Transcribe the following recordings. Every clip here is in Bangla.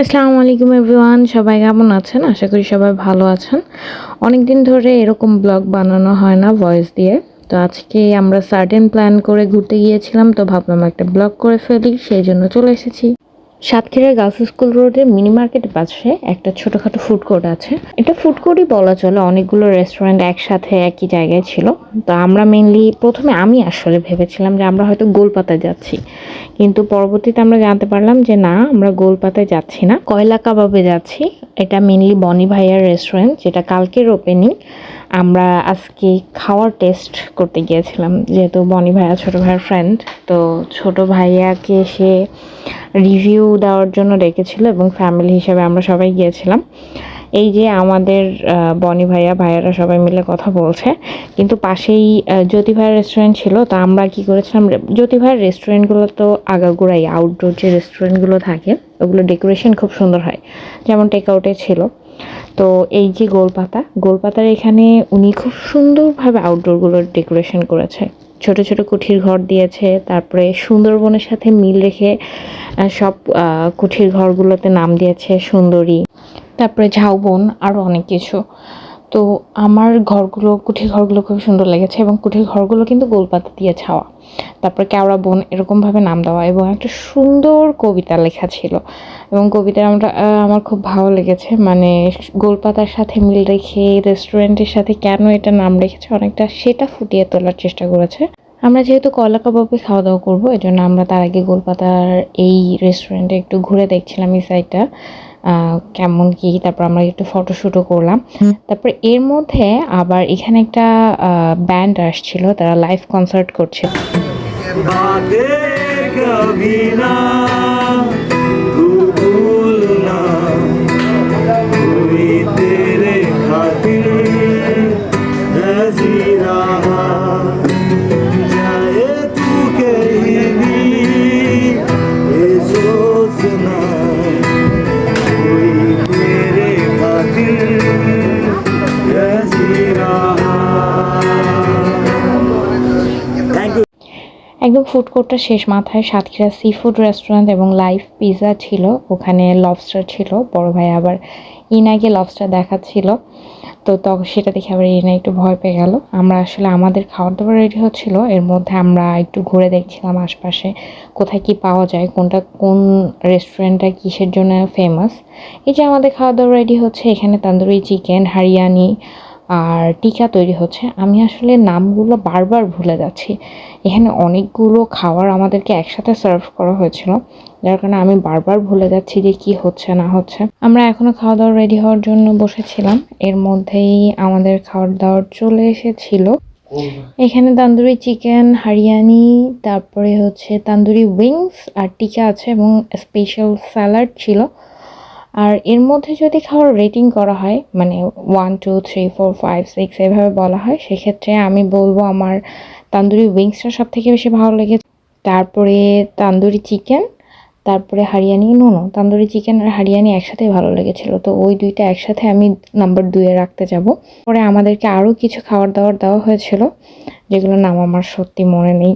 আসসালামু আলাইকুম এভরিওয়ান, সবাই কেমন আছেন? আশা করি সবাই ভালো আছেন। অনেক দিন ধরে এরকম ব্লগ বানানো হয় না ভয়েস দিয়ে। তো আজকে আমরা সার্টেন প্ল্যান করে ঘুরতে গিয়েছিলাম, তো ভাবলাম একটা ব্লগ করে ফেলি, সেই জন্য চলে এসেছি। সাতক্ষীরার গার্লস স্কুল রোডের মিনি মার্কেটের পাশে একটা ছোটোখাটো ফুড কোর্ট আছে। এটা ফুড কোর্টই বলা চলে, অনেকগুলো রেস্টুরেন্ট একসাথে একই জায়গায় ছিল। তো আমরা মেনলি প্রথমে আমি আসলে ভেবেছিলাম যে আমরা হয়তো গোলপাতায় যাচ্ছি, কিন্তু পরবর্তীতে আমরা জানতে পারলাম যে না, আমরা গোলপাতায় যাচ্ছি না, কয়লা কাবাবে যাচ্ছি। এটা মেনলি বনি ভাইয়ার রেস্টুরেন্ট, যেটা কালকের ওপেনিং। আমরা আজকে খাওয়ার টেস্ট করতে গিয়েছিলাম, যেহেতু বনি ভাইয়া ছোটো ভাইয়ের ফ্রেন্ড। তো ছোটো ভাইয়াকে সে রিভিউ দেওয়ার জন্য ডেকেছিল এবং ফ্যামিলি হিসেবে আমরা সবাই গিয়েছিলাম। এই যে আমাদের বনি ভাইয়ারা সবাই মিলে কথা বলছে, কিন্তু পাশেই জ্যোতি ভাইয়ের রেস্টুরেন্ট ছিল। তো আমরা কি করেছিলাম, জ্যোতি ভাইয়ের রেস্টুরেন্টগুলো তো আগাগোড়াই আউটডোর যে রেস্টুরেন্টগুলো থাকে ওগুলো ডেকোরেশন খুব সুন্দর হয়, যেমন টেক আউটে ছিল। তো এই যে গোলপাতার এখানে উনি খুব সুন্দরভাবে আউটডোরগুলোর ডেকোরেশন করেছে। ছোট ছোট কুঠির ঘর দিয়েছে, তারপরে সুন্দরবনের সাথে মিল রেখে সব কুঠির ঘরগুলোতে নাম দিয়েছে সুন্দরী, তারপরে ঝাউবন, আরও অনেক কিছু। তো আমার কুঠির ঘরগুলো খুব সুন্দর লেগেছে, এবং কুঠির ঘরগুলো কিন্তু গোলপাতা দিয়ে ছাওয়া, তারপরে কেওড়া বন এরকমভাবে নাম দেওয়া, এবং একটা সুন্দর কবিতা লেখা ছিল। এবং কবিতা আমার খুব ভালো লেগেছে, মানে গোলপাতার সাথে মিল রেখে রেস্টুরেন্টের সাথে কেন এটা নাম রেখেছে অনেকটা সেটা ফুটিয়ে তোলার চেষ্টা করেছে। আমরা যেহেতু কয়লা কাবাবে খাওয়া দাওয়া করবো, এই জন্য আমরা তার আগে গোলপাতার এই রেস্টুরেন্টে একটু ঘুরে দেখছিলাম এই সাইডটা কেমন কি। তারপর আমরা একটু ফটোশ্যুটও করলাম। তারপর এর মধ্যে আবার এখানে একটা ব্যান্ড আসছিল, তারা লাইভ কনসার্ট করছিল। একদম ফুড কোর্টটা শেষ মাথায় সাতক্ষীরা সি ফুড রেস্টুরেন্ট এবং লাইভ পিৎজা ছিল, ওখানে লবস্টার ছিল। বড় ভাই আবার ইনাকে লবস্টার দেখাচ্ছিল, তো তখন সেটা দেখে আবার ইনা একটু ভয় পেয়ে গেল। আমরা আসলে আমাদের খাবার দাবার রেডি হচ্ছিল, এর মধ্যে আমরা একটু ঘুরে দেখছিলাম আশপাশে কোথায় কি পাওয়া যায়, কোন রেস্টুরেন্টটা কিসের জন্য ফেমাস। এই যে আমাদের খাওয়া দাওয়া রেডি হচ্ছে, এখানে তান্দুরি চিকেন, হারিয়ানি আর টিকা তৈরি হচ্ছে। আমি আসলে নামগুলো বারবার ভুলে যাচ্ছি, এখানে অনেকগুলো খাবার আমাদেরকে একসাথে সার্ভ করা হয়েছিল, যার কারণে আমি বারবার ভুলে যাচ্ছি যে কি হচ্ছে না হচ্ছে। আমরা এখনো খাওয়া দাওয়া রেডি হওয়ার জন্য বসেছিলাম, এর মধ্যেই আমাদের খাওয়ার দাওয়ার চলে এসেছিল। এখানে তান্দুরি চিকেন, হারিয়ানি, তারপরে হচ্ছে তান্দুরি উইংস আর টিকা আছে, এবং স্পেশাল স্যালাড ছিল। আর এর মধ্যে যদি খাওয়ার রেটিং করা হয়, মানে 1 2 3 4 5 6 এভাবে বলা হয়, সেক্ষেত্রে আমি বলবো আমার তান্দুরি উইংসটা সব থেকে বেশি ভালো লেগেছে, তারপরে তান্দুরি চিকেন, তারপরে হারিয়ানি। তান্দুরি চিকেন আর হারিয়ানি একসাথে ভালো লেগেছিল, তো ওই দুইটা একসাথে আমি নাম্বার 2-এ রাখতে যাব। পরে আমাদেরকে আরও কিছু খাবার দাবার দেওয়া হয়েছিল, যেগুলোর নাম আমার সত্যি মনে নেই,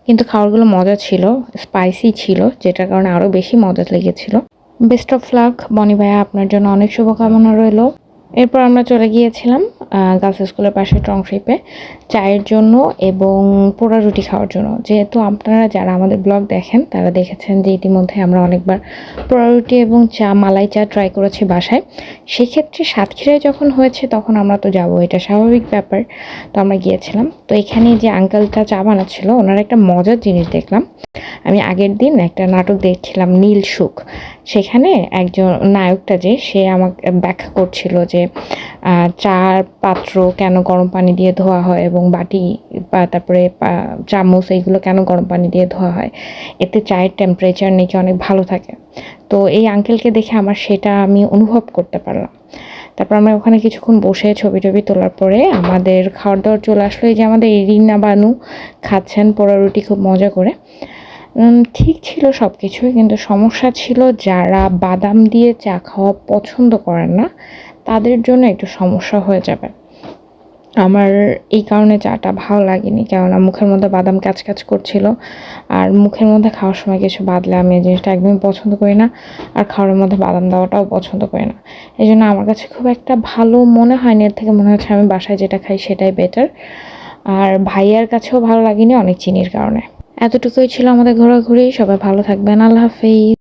কিন্তু খাবারগুলো মজা ছিল, স্পাইসি ছিল, যেটার কারণে আরও বেশি মজা লেগেছিল। বেস্ট অফ লাক বনি ভাইয়া, আপনার জন্য অনেক শুভকামনা রইল। এরপর আমরা চলে গিয়েছিলাম গার্লস স্কুলের পাশে টংশিপে চায়ের জন্য এবং পোড়া রুটি খাওয়ার জন্য। যেহেতু আপনারা যারা আমাদের ব্লগ দেখেন তারা দেখেছেন যে ইতিমধ্যে আমরা অনেকবার পোড়া রুটি এবং মালাই চা ট্রাই করেছি বাসায়। সেক্ষেত্রে সাতক্ষীরায় যখন হয়েছে তখন আমরা তো যাবো, এটা স্বাভাবিক ব্যাপার। তো আমরা গিয়েছিলাম, তো এখানে যে আঙ্কেলটা চা বানাচ্ছিল ওনার একটা মজার জিনিস দেখলাম। আমি আগের দিন একটা নাটক দেখছিলাম নীল সুখ, সেখানে একজন নায়কটা যে সে আমাকে ব্যাখ্যা করছিল যে চার পাত্র কেন গরম পানি দিয়ে ধোয়া হয়, এবং বাটি তারপরে চামচ এইগুলো কেন গরম পানি দিয়ে ধোয়া হয়, এতে চায়ের টেম্পারেচার নাকি অনেক ভালো থাকে। তো এই আঙ্কেলকে দেখে আমার সেটা আমি অনুভব করতে পারলাম। তারপর আমরা ওখানে কিছুক্ষণ বসে ছবি টবি তোলার পরে আমাদের খাওয়ার দাওয়ার চলে আসলো। এই যে আমাদের রিনা বানু খাচ্ছেন পোড়া রুটি খুব মজা করে। ঠিক ছিল সব কিছুই, কিন্তু সমস্যা ছিল যারা বাদাম দিয়ে চা খাওয়া পছন্দ করেন না তাদের জন্য একটু সমস্যা হয়ে যাবে। আমার এই কারণে চাটা ভালো লাগেনি, কেননা মুখের মধ্যে বাদাম কাচ করছিল। আর মুখের মধ্যে খাওয়ার সময় কিছু বাদলে আমি এই জিনিসটা একদমই পছন্দ করি না, আর খাওয়ার মধ্যে বাদাম দেওয়াটাও পছন্দ করি না। এই জন্য আমার কাছে খুব একটা ভালো মনে হয়নি, এর থেকে মনে হচ্ছে আমি বাসায় যেটা খাই সেটাই বেটার। আর ভাইয়ার কাছেও ভালো লাগেনি অনেক চিনির কারণে। এতটুকুই ছিল আমাদের ঘোরাঘুরি। সবাই ভালো থাকবেন, আল্লাহ হাফেজ।